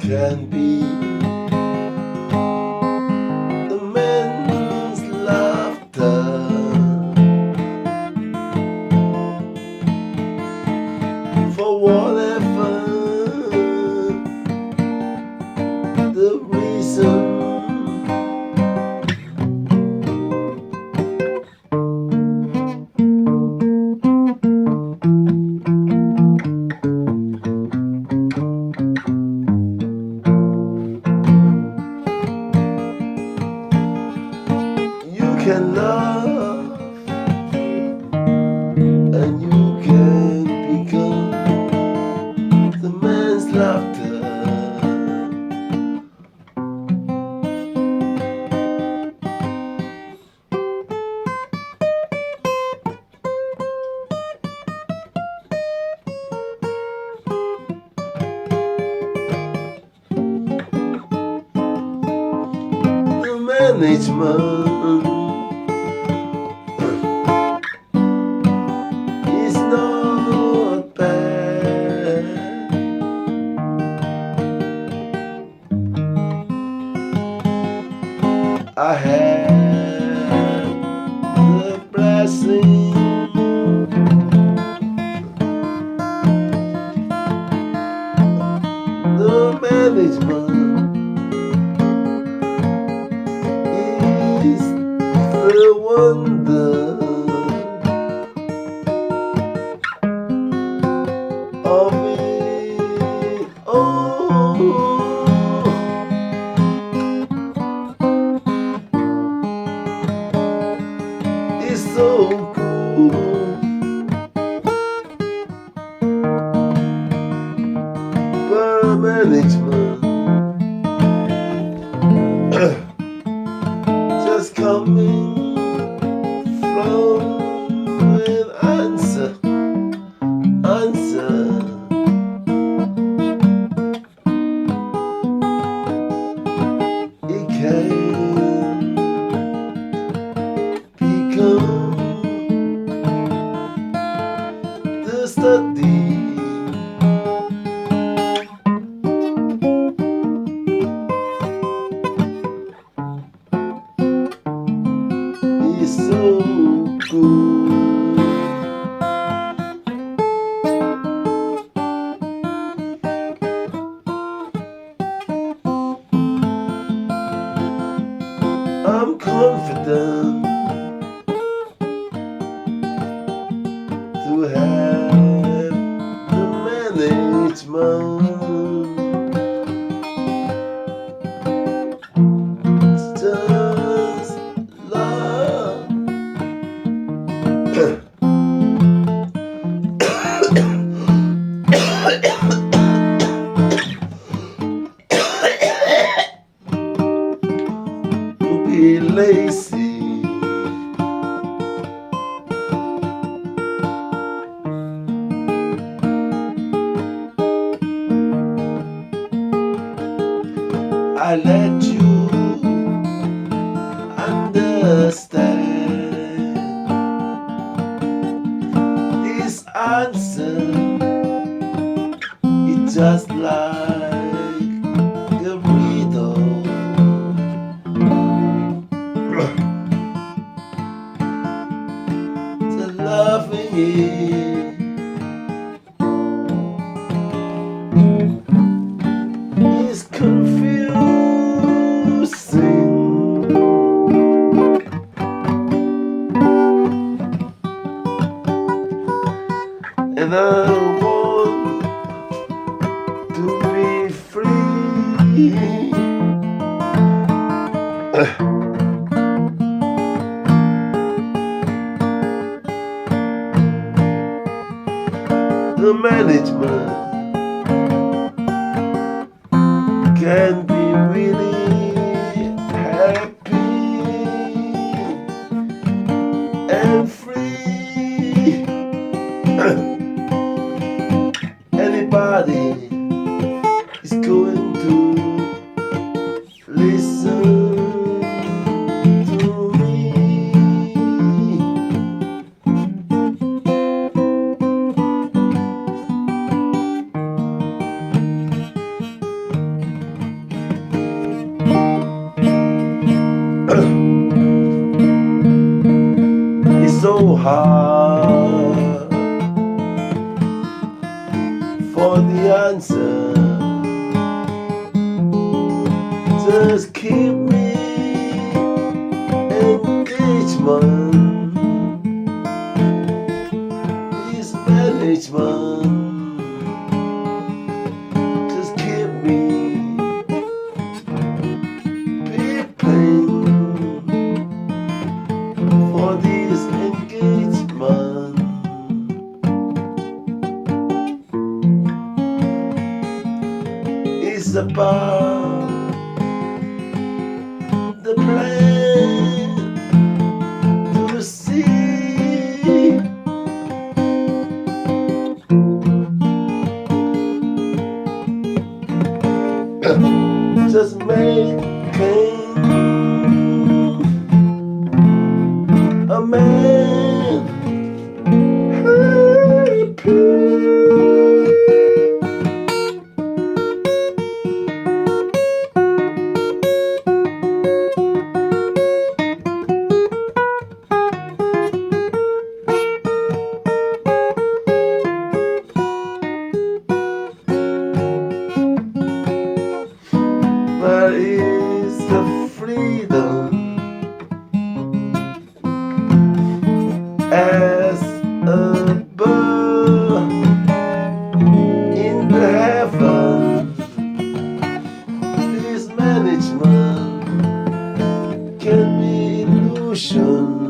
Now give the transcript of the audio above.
can be the man's laughter for whatever the reason. You can love and you can become the man's laughter. The management is not bad. I had the blessing the management is the wonder of it all. It's so cool, but management just coming from an answer. It can become the study is so good. I'm confident to have the management just love. Be lazy. I let you understand this answer. It's just like a riddle. The loving it is confusing, and I want to be free. The management can be really happy and free. Anybody is going to listen to me. hard for the answer. Just keep me engagement. This management. Just keep me peeping for this engagement. It's about the plan to the sea. Just making a man happy. But it's the freedom as a bird in the heaven. This management can be illusion.